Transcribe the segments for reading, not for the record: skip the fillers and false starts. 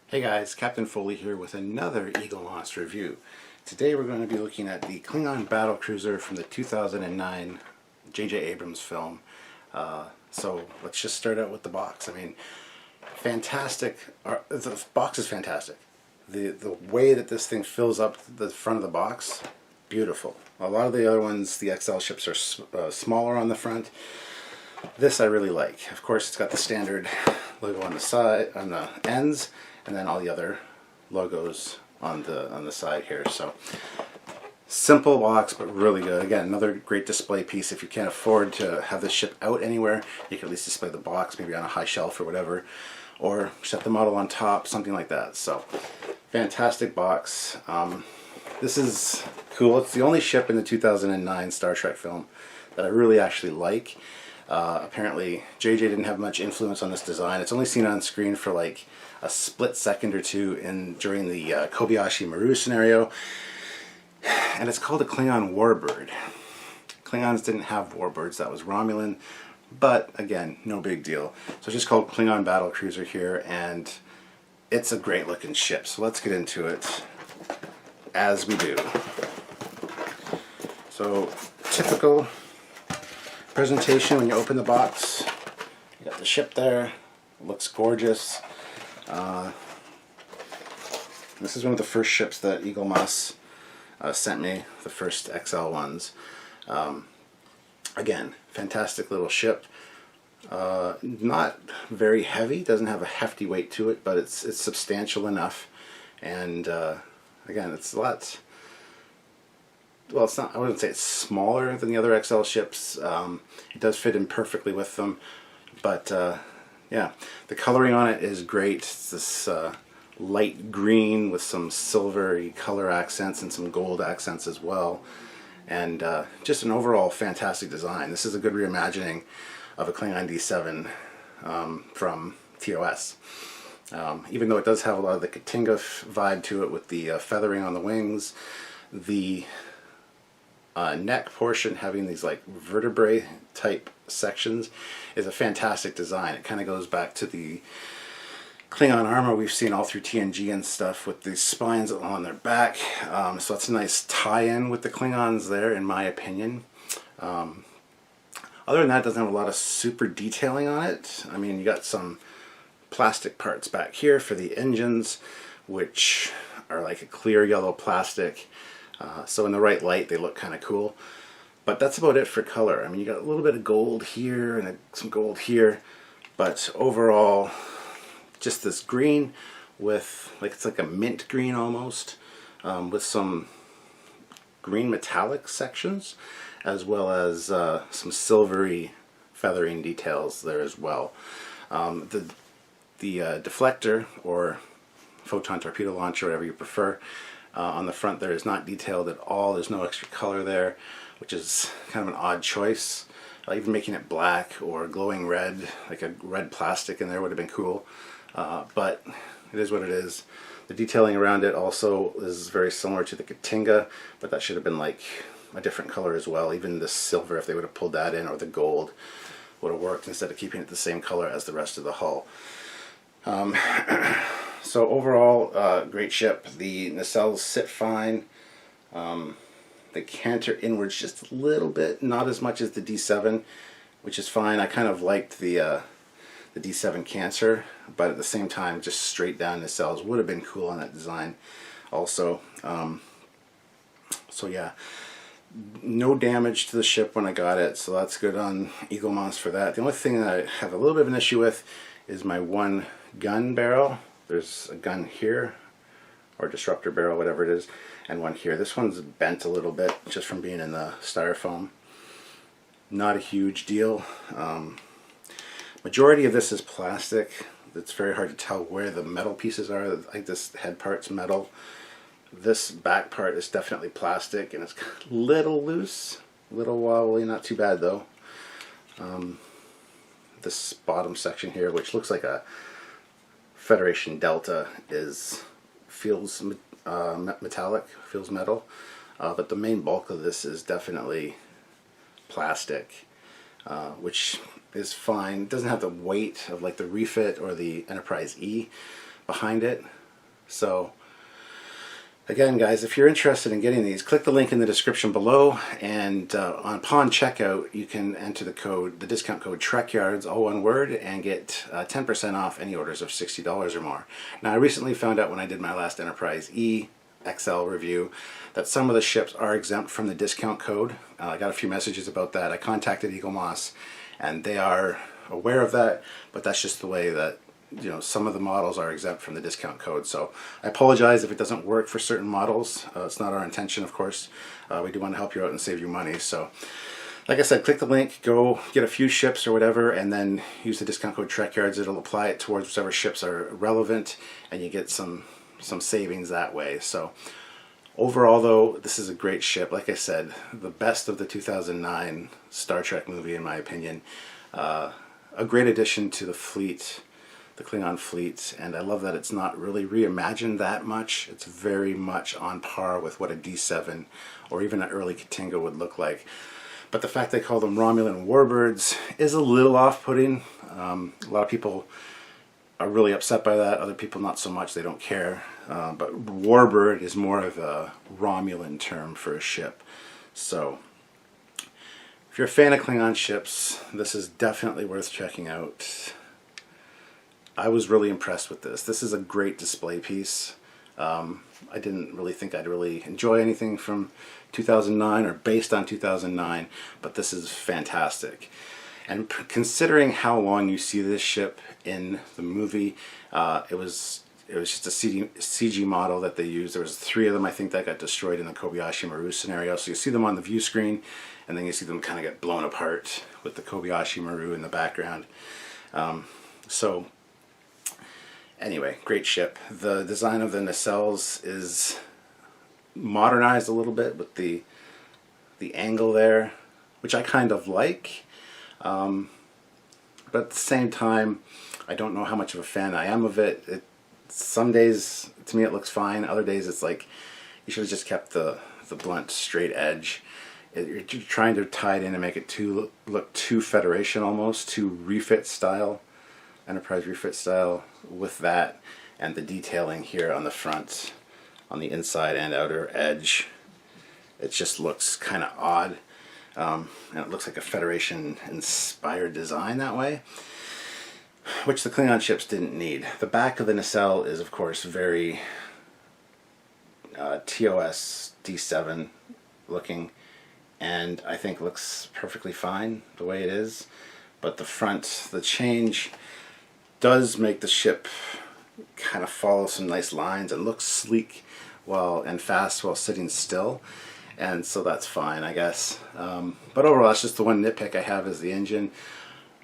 Hey guys, Captain Foley here with another Eaglemoss review. Today we're going to be looking at the Klingon Battlecruiser from the 2009 J.J. Abrams film. So let's just start out with the box. I mean, fantastic. The box is fantastic. The way that this thing fills up the front of the box, beautiful. A lot of the other ones, the XL ships are smaller on the front. This I really like. Of course, it's got the standard logo on the side, on the ends, and then all the other logos on the side here. So simple box, but really good. Again, another great display piece. If you can't afford to have this ship out anywhere, you can at least display the box, maybe on a high shelf or whatever, or set the model on top, something like that. So fantastic box. This is cool. It's the only ship in the 2009 Star Trek film that I really actually like. Apparently JJ didn't have much influence on this design. It's only seen on screen for like a split second or two during the Kobayashi Maru scenario, and it's called a Klingon warbird. Klingons didn't have warbirds, that was Romulan, but again, no big deal. So it's just called Klingon Battlecruiser here, and it's a great looking ship. So let's get into it as we do. So typical presentation when you open the box. You got the ship there. It looks gorgeous. This is one of the first ships that Eaglemoss sent me, the first XL ones. Again, fantastic little ship. Not very heavy, doesn't have a hefty weight to it, but it's substantial enough. And again, it's a lot. Well, it's not. I wouldn't say it's smaller than the other XL ships. It does fit in perfectly with them, but yeah, the coloring on it is great. It's this light green with some silvery color accents and some gold accents as well, and just an overall fantastic design. This is a good reimagining of a Klingon D7 from TOS. Even though it does have a lot of the Katinga vibe to it with the feathering on the wings, the neck portion having these like vertebrae type sections is a fantastic design. It kind of goes back to the Klingon armor we've seen all through TNG and stuff with these spines on their back. So it's a nice tie-in with the Klingons there, in my opinion. Other than that, it doesn't have a lot of super detailing on it. I mean, you got some plastic parts back here for the engines, which are like a clear yellow plastic. So in the right light they look kind of cool, but that's about it for color. I mean, you got a little bit of gold here and some gold here, but overall just this green with it's like a mint green almost, with some green metallic sections, as well as some silvery feathering details there as well. The deflector or photon torpedo launcher, whatever you prefer, on the front there is not detailed at all. There's no extra color there, which is kind of an odd choice. Even making it black or glowing red, like a red plastic in there, would have been cool. But it is what it is. The detailing around it also is very similar to the Katinga, but that should have been like a different color as well. Even the silver, if they would have pulled that in, or the gold, would have worked instead of keeping it the same color as the rest of the hull. So overall, great ship. The nacelles sit fine. They canter inwards just a little bit, not as much as the D7, which is fine. I kind of liked the D7 canter, but at the same time, just straight down nacelles would have been cool on that design also. So yeah, no damage to the ship when I got it, so that's good on Eaglemoss for that. The only thing that I have a little bit of an issue with is my one gun barrel. There's a gun here, or disruptor barrel, whatever it is, and one here. This one's bent a little bit just from being in the styrofoam. Not a huge deal. Majority of this is plastic. It's very hard to tell where the metal pieces are. Like this head part's metal. This back part is definitely plastic, and it's a little loose, a little wobbly, not too bad though. This bottom section here, which looks like a Federation Delta, feels metallic, feels metal, but the main bulk of this is definitely plastic, which is fine. It doesn't have the weight of like the Refit or the Enterprise E, behind it. So again, guys, if you're interested in getting these, click the link in the description below, and upon checkout you can enter the discount code Trekyards, all one word, and get 10% off any orders of $60 or more. Now, I recently found out when I did my last Enterprise E XL review that some of the ships are exempt from the discount code. I got a few messages about that. I contacted Eaglemoss, and they are aware of that, but that's just the way that, you know, some of the models are exempt from the discount code. So I apologize if it doesn't work for certain models. It's not our intention, of course. We do want to help you out and save you money. So like I said, click the link, go get a few ships or whatever, and then use the discount code Trekyards. It'll apply it towards whichever ships are relevant, and you get some savings that way. So overall, though, this is a great ship. Like I said, the best of the 2009 Star Trek movie, in my opinion. A great addition to the fleet, the Klingon fleet, and I love that it's not really reimagined that much. It's very much on par with what a D7 or even an early Katinga would look like. But the fact they call them Romulan warbirds is a little off-putting. A lot of people are really upset by that. Other people not so much. They don't care. But warbird is more of a Romulan term for a ship. So if you're a fan of Klingon ships, this is definitely worth checking out. I was really impressed with this. This is a great display piece. I didn't really think I'd really enjoy anything from 2009 or based on 2009, but this is fantastic. And considering how long you see this ship in the movie, it was just a CG model that they used. There was 3 of them, I think, that got destroyed in the Kobayashi Maru scenario. So you see them on the view screen, and then you see them kind of get blown apart with the Kobayashi Maru in the background. So anyway, great ship. The design of the nacelles is modernized a little bit with the angle there, which I kind of like. But at the same time, I don't know how much of a fan I am of it. Some days, to me, it looks fine. Other days, it's like you should have just kept the blunt, straight edge. You're trying to tie it in and make it look too Federation almost, too refit style, Enterprise refit style, with that and the detailing here on the front, on the inside and outer edge. It just looks kind of odd, and it looks like a Federation inspired design that way, which the Klingon ships didn't need. The back of the nacelle is, of course, very TOS D7 looking, and I think looks perfectly fine the way it is. But the front, the change does make the ship kind of follow some nice lines and look sleek and fast while sitting still, and so that's fine, I guess. But overall, that's just the one nitpick I have, is the engine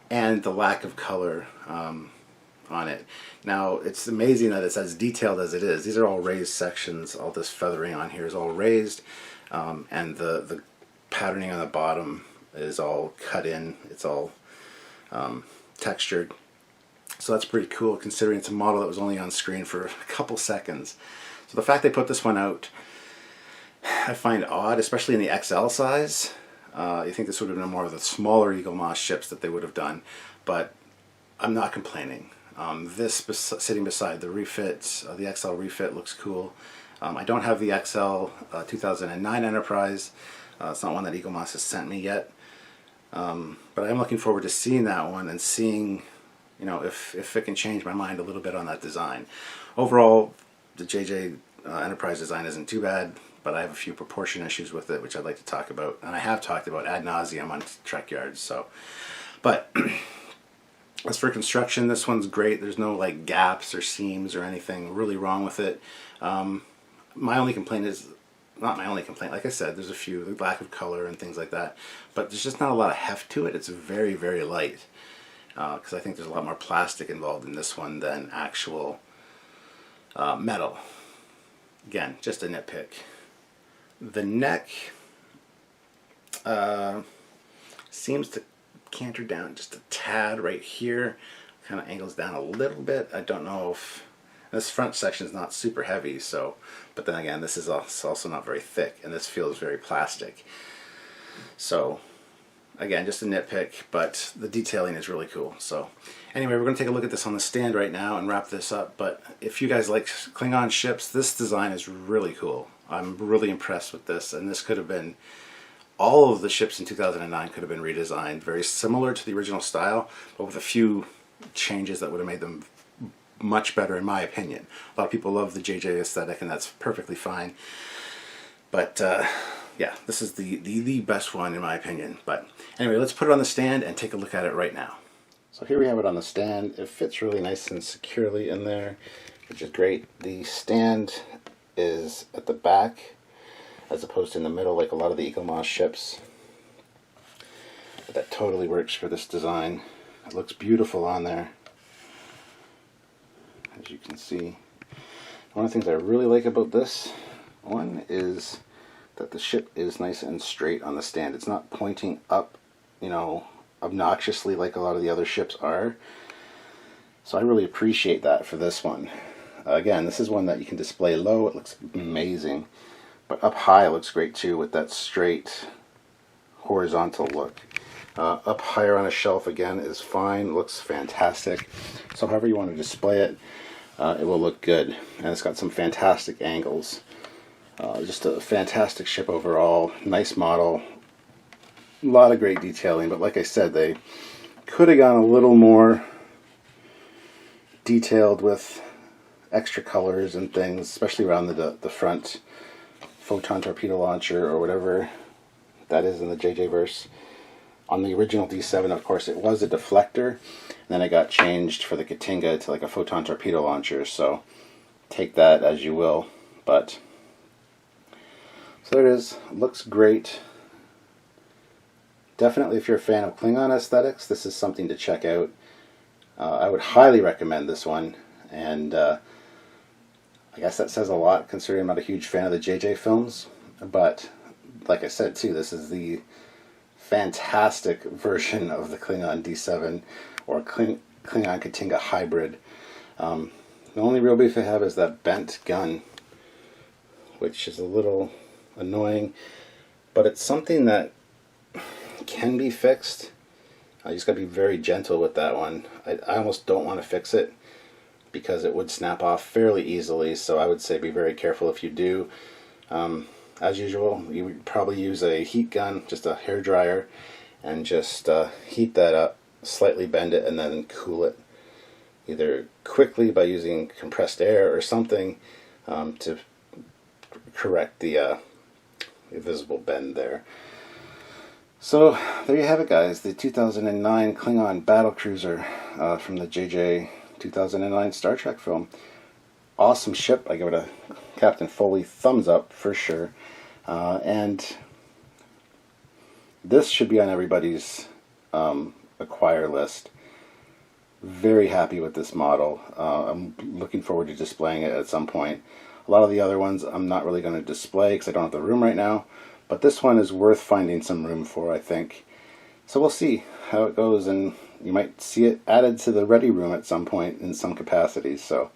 and the lack of color on it. Now, it's amazing that it's as detailed as it is. These are all raised sections. All this feathering on here is all raised, and the patterning on the bottom is all cut in. It's all textured. So that's pretty cool, considering it's a model that was only on screen for a couple seconds. So the fact they put this one out, I find odd, especially in the XL size. You think this would have been more of the smaller Eaglemoss ships that they would have done, but I'm not complaining. This sitting beside the refit, the XL refit, looks cool. I don't have the XL 2009 Enterprise. It's not one that Eaglemoss has sent me yet, but I'm looking forward to seeing that one and seeing, you know, if it can change my mind a little bit on that design. Overall, the JJ Enterprise design isn't too bad, but I have a few proportion issues with it, which I'd like to talk about, and I have talked about ad nauseum on Trekyards. So, but as for construction, this one's great. There's no like gaps or seams or anything really wrong with it. My only complaint is, not my only complaint, like I said, there's a few, the lack of color and things like that, but there's just not a lot of heft to it. It's very, very light, because I think there's a lot more plastic involved in this one than actual metal. Again, just a nitpick. The neck seems to canter down just a tad right here, kind of angles down a little bit. I don't know if this front section is not super heavy, so, but then again, this is also not very thick, and this feels very plastic. So again, just a nitpick, but the detailing is really cool. So anyway, we're going to take a look at this on the stand right now and wrap this up. But if you guys like Klingon ships, this design is really cool. I'm really impressed with this, and this could have been, all of the ships in 2009 could have been redesigned very similar to the original style, but with a few changes that would have made them much better in my opinion. A lot of people love the JJ aesthetic, and that's perfectly fine. But yeah, this is the best one in my opinion. But anyway, let's put it on the stand and take a look at it right now. So here we have it on the stand. It fits really nice and securely in there, which is great. The stand is at the back as opposed to in the middle like a lot of the Eaglemoss ships. But that totally works for this design. It looks beautiful on there, as you can see. One of the things I really like about this one is that the ship is nice and straight on the stand. It's not pointing up, you know, obnoxiously like a lot of the other ships are. So I really appreciate that for this one. Again, this is one that you can display low. It looks amazing. But up high it looks great too, with that straight horizontal look. Up higher on a shelf again is fine. Looks fantastic. So however you want to display it, it will look good. And it's got some fantastic angles. Just a fantastic ship overall. Nice model. A lot of great detailing, but like I said, they could have gone a little more detailed with extra colors and things, especially around the front photon torpedo launcher or whatever that is in the JJ verse. On the original D7, of course, it was a deflector, and then it got changed for the Katinga to like a photon torpedo launcher, so take that as you will. But so there it is. It looks great. Definitely, if you're a fan of Klingon aesthetics, this is something to check out. I would highly recommend this one, and I guess that says a lot considering I'm not a huge fan of the JJ films, but like I said too, this is the fantastic version of the Klingon D7 or Klingon Katinga hybrid. The only real beef I have is that bent gun, which is a little annoying, but it's something that can be fixed. You just got to be very gentle with that one. I almost don't want to fix it because it would snap off fairly easily, so I would say be very careful if you do. As usual, you would probably use a heat gun, just a hair dryer, and just heat that up, slightly bend it, and then cool it. Either quickly by using compressed air or something to correct the visible bend there. So there you have it, guys, the 2009 Klingon Battlecruiser from the JJ 2009 Star Trek film. Awesome ship. I give it a Captain Foley thumbs up for sure. And this should be on everybody's acquire list. Very happy with this model. I'm looking forward to displaying it at some point. A lot of the other ones I'm not really going to display because I don't have the room right now. But this one is worth finding some room for, I think. So we'll see how it goes, and you might see it added to the ready room at some point in some capacity. So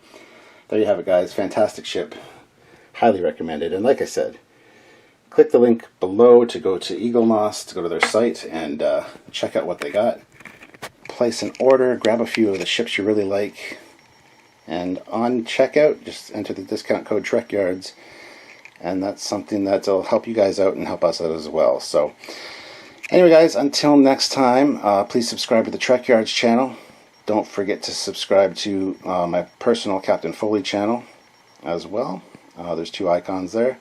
there you have it, guys. Fantastic ship. Highly recommended. And like I said, click the link below to go to Eaglemoss, to go to their site and check out what they got. Place an order, grab a few of the ships you really like, and on checkout, just enter the discount code Trekyards, and that's something that'll help you guys out and help us out as well. So anyway, guys, until next time, please subscribe to the Trekyards channel. Don't forget to subscribe to my personal Captain Foley channel as well. There's 2 icons there.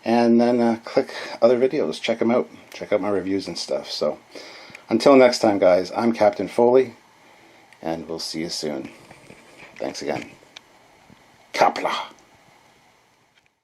And then click other videos. Check them out. Check out my reviews and stuff. So until next time, guys, I'm Captain Foley, and we'll see you soon. Thanks again. Kapla.